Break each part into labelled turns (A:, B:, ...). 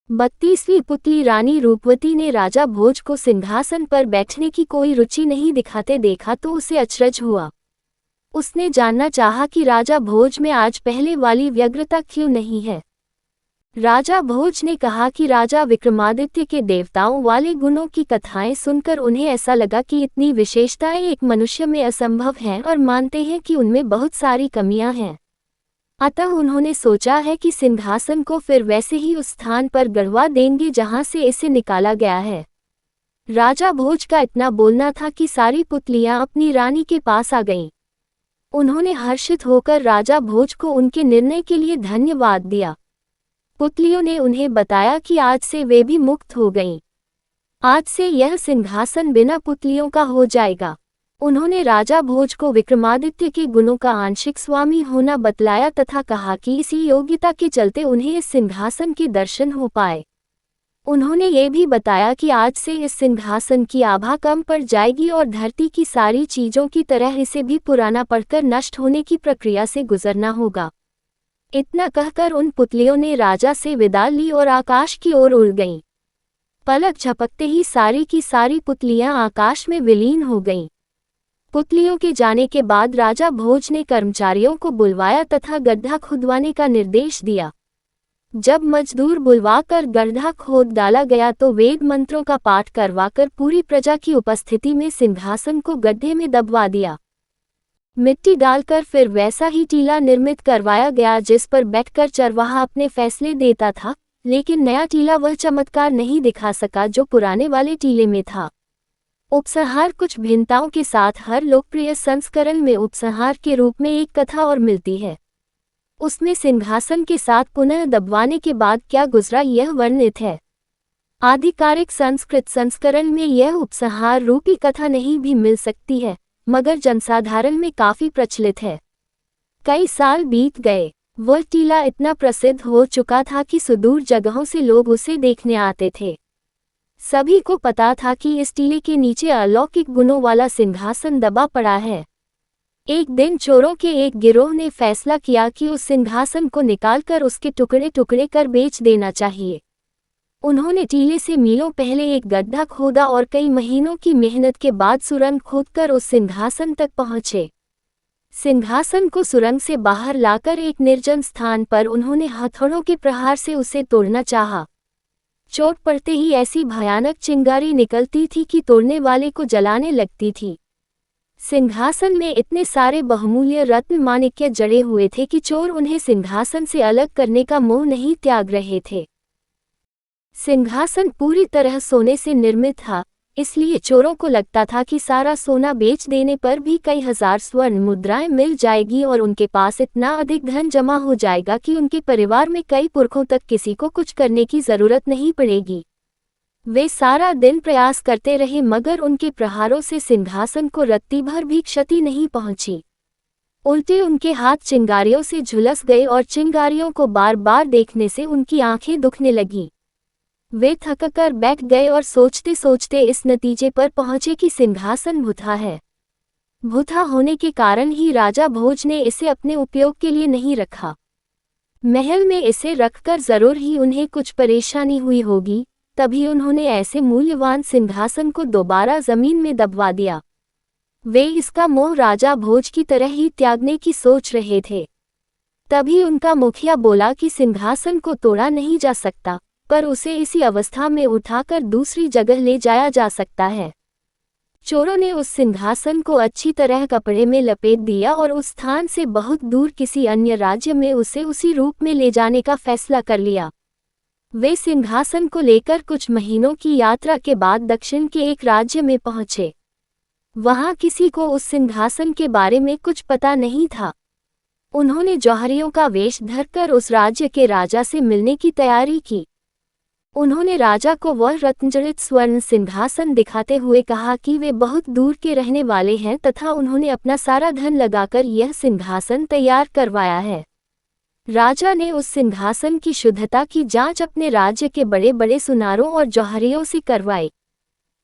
A: 32वीं पुतली रानी रूपवती ने राजा भोज को सिंहासन पर बैठने की कोई रुचि नहीं दिखाते देखा तो उसे अचरज हुआ। उसने जानना चाहा कि राजा भोज में आज पहले वाली व्यग्रता क्यों नहीं है। राजा भोज ने कहा कि राजा विक्रमादित्य के देवताओं वाले गुणों की कथाएं सुनकर उन्हें ऐसा लगा कि इतनी विशेषताएं एक मनुष्य में असंभव हैं और मानते हैं कि उनमें बहुत सारी कमियां हैं। अतः उन्होंने सोचा है कि सिंहासन को फिर वैसे ही उस स्थान पर गड़वा देंगे जहां से इसे निकाला गया है। राजा भोज का इतना बोलना था कि सारी पुतलियां अपनी रानी के पास आ गईं। उन्होंने हर्षित होकर राजा भोज को उनके निर्णय के लिए धन्यवाद दिया। पुतलियों ने उन्हें बताया कि आज से वे भी मुक्त हो गईं। आज से यह सिंहासन बिना पुतलियों का हो जाएगा। उन्होंने राजा भोज को विक्रमादित्य के गुणों का आंशिक स्वामी होना बतलाया तथा कहा कि इसी योग्यता के चलते उन्हें इस सिंहासन के दर्शन हो पाए। उन्होंने ये भी बताया कि आज से इस सिंहासन की आभा कम पड़ जाएगी और धरती की सारी चीजों की तरह इसे भी पुराना पड़कर नष्ट होने की प्रक्रिया से गुजरना होगा। इतना कहकर उन पुतलियों ने राजा से विदा ली और आकाश की ओर उड़ गईं। पलक झपकते ही सारी की सारी पुतलियां आकाश में विलीन हो गईं। पुतलियों के जाने के बाद राजा भोज ने कर्मचारियों को बुलवाया तथा गड्ढा खुदवाने का निर्देश दिया। जब मजदूर बुलवाकर गड्ढा खोद डाला गया तो वेद मंत्रों का पाठ करवाकर पूरी प्रजा की उपस्थिति में सिंहासन को गड्ढे में दबवा दिया। मिट्टी डालकर फिर वैसा ही टीला निर्मित करवाया गया जिस पर बैठकर चरवाहा अपने फैसले देता था, लेकिन नया टीला वह चमत्कार नहीं दिखा सका जो पुराने वाले टीले में था। उपसंहार कुछ भिन्नताओं के साथ हर लोकप्रिय संस्करण में उपसंहार के रूप में एक कथा और मिलती है। उसमें सिंहासन के साथ पुनः दबवाने के बाद क्या गुजरा यह वर्णित है। आधिकारिक संस्कृत संस्करण में यह उपसंहार रूपी कथा नहीं भी मिल सकती है, मगर जनसाधारण में काफी प्रचलित है। कई साल बीत गए, वह टीला इतना प्रसिद्ध हो चुका था कि सुदूर जगहों से लोग उसे देखने आते थे। सभी को पता था कि इस टीले के नीचे अलौकिक गुणों वाला सिंहासन दबा पड़ा है। एक दिन चोरों के एक गिरोह ने फैसला किया कि उस सिंहासन को निकालकर उसके टुकड़े टुकड़े कर बेच देना चाहिए। उन्होंने टीले से मीलों पहले एक गड्ढा खोदा और कई महीनों की मेहनत के बाद सुरंग खोदकर उस सिंहासन तक पहुंचे। सिंहासन को सुरंग से बाहर लाकर एक निर्जन स्थान पर उन्होंने हथौड़ों के प्रहार से उसे तोड़ना चाहा। चोट पड़ते ही ऐसी भयानक चिंगारी निकलती थी कि तोड़ने वाले को जलाने लगती थी। सिंहासन में इतने सारे बहुमूल्य रत्न माणिक्य जड़े हुए थे कि चोर उन्हें सिंहासन से अलग करने का मोह नहीं त्याग रहे थे। सिंहासन पूरी तरह सोने से निर्मित था, इसलिए चोरों को लगता था कि सारा सोना बेच देने पर भी कई हजार स्वर्ण मुद्राएं मिल जाएगी और उनके पास इतना अधिक धन जमा हो जाएगा कि उनके परिवार में कई पुरखों तक किसी को कुछ करने की जरूरत नहीं पड़ेगी। वे सारा दिन प्रयास करते रहे मगर उनके प्रहारों से सिंहासन को रत्ती भर भी क्षति नहीं पहुंची। उल्टे उनके हाथ चिंगारियों से झुलस गए और चिंगारियों को बार बार देखने से उनकी आंखें दुखने लगीं। वे थककर बैठ गए और सोचते सोचते इस नतीजे पर पहुंचे कि सिंहासन भुतहा है। भुतहा होने के कारण ही राजा भोज ने इसे अपने उपयोग के लिए नहीं रखा। महल में इसे रखकर जरूर ही उन्हें कुछ परेशानी हुई होगी, तभी उन्होंने ऐसे मूल्यवान सिंहासन को दोबारा जमीन में दबवा दिया। वे इसका मोह राजा भोज की तरह ही त्यागने की सोच रहे थे। तभी उनका मुखिया बोला कि सिंहासन को तोड़ा नहीं जा सकता, पर उसे इसी अवस्था में उठाकर दूसरी जगह ले जाया जा सकता है। चोरों ने उस सिंहासन को अच्छी तरह कपड़े में लपेट दिया और उस स्थान से बहुत दूर किसी अन्य राज्य में उसे उसी रूप में ले जाने का फैसला कर लिया। वे सिंहासन को लेकर कुछ महीनों की यात्रा के बाद दक्षिण के एक राज्य में पहुंचे। वहां किसी को उस सिंहासन के बारे में कुछ पता नहीं था। उन्होंने जौहरियों का वेश धरकर उस राज्य के राजा से मिलने की तैयारी की। उन्होंने राजा को वह रत्नजड़ित स्वर्ण सिंहासन दिखाते हुए कहा कि वे बहुत दूर के रहने वाले हैं तथा उन्होंने अपना सारा धन लगाकर यह सिंहासन तैयार करवाया है। राजा ने उस सिंहासन की शुद्धता की जांच अपने राज्य के बड़े बड़े सुनारों और जौहरियों से करवाई।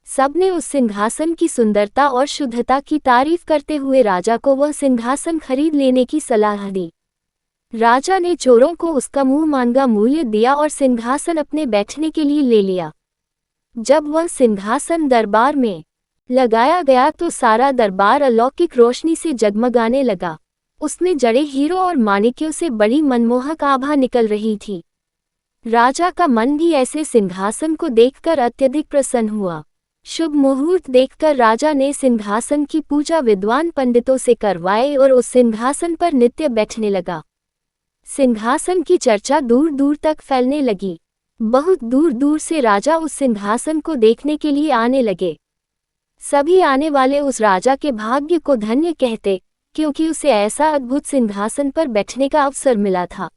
A: सबने उस सिंहासन की सुंदरता और शुद्धता की तारीफ करते हुए राजा को वह सिंहासन खरीद लेने की सलाह दी। राजा ने चोरों को उसका मुंह मांगा मूल्य दिया और सिंहासन अपने बैठने के लिए ले लिया। जब वह सिंहासन दरबार में लगाया गया तो सारा दरबार अलौकिक रोशनी से जगमगाने लगा। उसमें जड़े हीरों और माणिक्यों से बड़ी मनमोहक आभा निकल रही थी। राजा का मन भी ऐसे सिंहासन को देखकर अत्यधिक प्रसन्न हुआ। शुभ मुहूर्त देखकर राजा ने सिंहासन की पूजा विद्वान पंडितों से करवाई और उस सिंहासन पर नित्य बैठने लगा। सिंहासन की चर्चा दूर दूर तक फैलने लगी। बहुत दूर दूर से राजा उस सिंहासन को देखने के लिए आने लगे। सभी आने वाले उस राजा के भाग्य को धन्य कहते, क्योंकि उसे ऐसा अद्भुत सिंहासन पर बैठने का अवसर मिला था।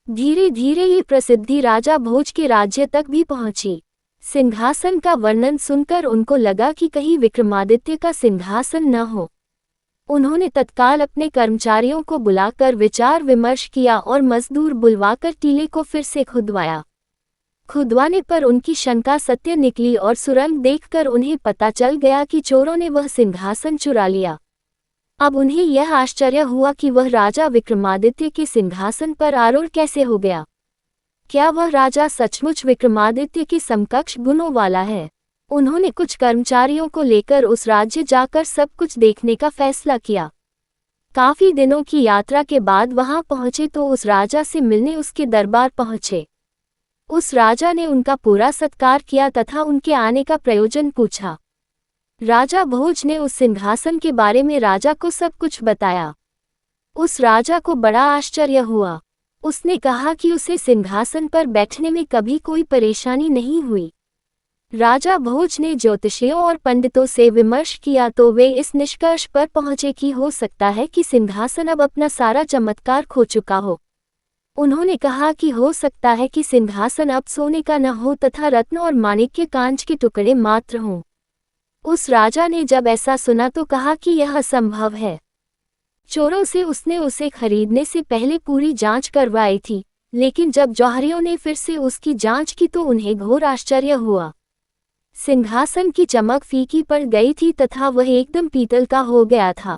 A: धीरे धीरे ये प्रसिद्धि राजा भोज के राज्य तक भी पहुंची। सिंहासन का वर्णन सुनकर उनको लगा कि कहीं विक्रमादित्य का सिंहासन न हो। उन्होंने तत्काल अपने कर्मचारियों को बुलाकर विचार विमर्श किया और मजदूर बुलवाकर टीले को फिर से खुदवाया। खुदवाने पर उनकी शंका सत्य निकली और सुरंग देखकर उन्हें पता चल गया कि चोरों ने वह सिंहासन चुरा लिया। अब उन्हें यह आश्चर्य हुआ कि वह राजा विक्रमादित्य के सिंहासन पर आरूढ़ कैसे हो गया। क्या वह राजा सचमुच विक्रमादित्य के समकक्ष गुणों वाला है? उन्होंने कुछ कर्मचारियों को लेकर उस राज्य जाकर सब कुछ देखने का फैसला किया। काफी दिनों की यात्रा के बाद वहां पहुंचे तो उस राजा से मिलने उसके दरबार पहुंचे। उस राजा ने उनका पूरा सत्कार किया तथा उनके आने का प्रयोजन पूछा। राजा भोज ने उस सिंहासन के बारे में राजा को सब कुछ बताया। उस राजा को बड़ा आश्चर्य हुआ। उसने कहा कि उसे सिंहासन पर बैठने में कभी कोई परेशानी नहीं हुई। राजा भोज ने ज्योतिषियों और पंडितों से विमर्श किया तो वे इस निष्कर्ष पर पहुंचे कि हो सकता है कि सिंहासन अब अपना सारा चमत्कार खो चुका हो। उन्होंने कहा कि हो सकता है कि सिंहासन अब सोने का न हो तथा रत्न और माणिक्य कांच के टुकड़े मात्र हों। उस राजा ने जब ऐसा सुना तो कहा कि यह असंभव है। चोरों से उसने उसे खरीदने से पहले पूरी जांच करवाई थी, लेकिन जब जौहरियों ने फिर से उसकी जांच की तो उन्हें घोर आश्चर्य हुआ। सिंहासन की चमक फीकी पड़ गई थी तथा वह एकदम पीतल का हो गया था।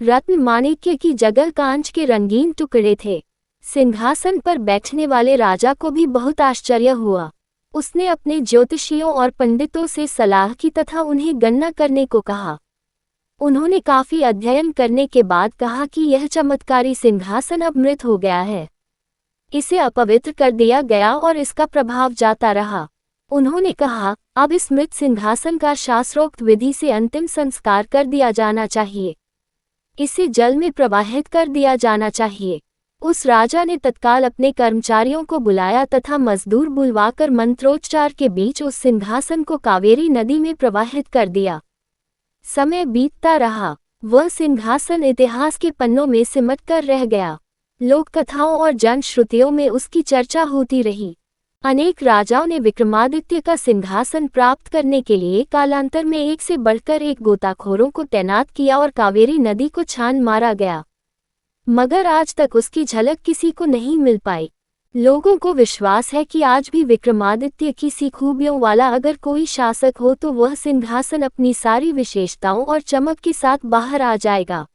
A: रत्न माणिक्य की जगह कांच के रंगीन टुकड़े थे। सिंहासन पर बैठने वाले राजा को भी बहुत आश्चर्य हुआ। उसने अपने ज्योतिषियों और पंडितों से सलाह की तथा उन्हें गणना करने को कहा। उन्होंने काफी अध्ययन करने के बाद कहा कि यह चमत्कारी सिंहासन अब मृत हो गया है। इसे अपवित्र कर दिया गया और इसका प्रभाव जाता रहा। उन्होंने कहा, अब इस मृत सिंहासन का शास्त्रोक्त विधि से अंतिम संस्कार कर दिया जाना चाहिए। इसे जल में प्रवाहित कर दिया जाना चाहिए। उस राजा ने तत्काल अपने कर्मचारियों को बुलाया तथा मजदूर बुलवाकर मंत्रोच्चार के बीच उस सिंहासन को कावेरी नदी में प्रवाहित कर दिया। समय बीतता रहा। वह सिंहासन इतिहास के पन्नों में सिमट कर रह गया। लोक कथाओं और जन श्रुतियों में उसकी चर्चा होती रही। अनेक राजाओं ने विक्रमादित्य का सिंहासन प्राप्त करने के लिए कालांतर में एक से बढ़कर एक गोताखोरों को तैनात किया और कावेरी नदी को छान मारा गया, मगर आज तक उसकी झलक किसी को नहीं मिल पाई। लोगों को विश्वास है कि आज भी विक्रमादित्य की सी खूबियों वाला अगर कोई शासक हो तो वह सिंहासन अपनी सारी विशेषताओं और चमक के साथ बाहर आ जाएगा।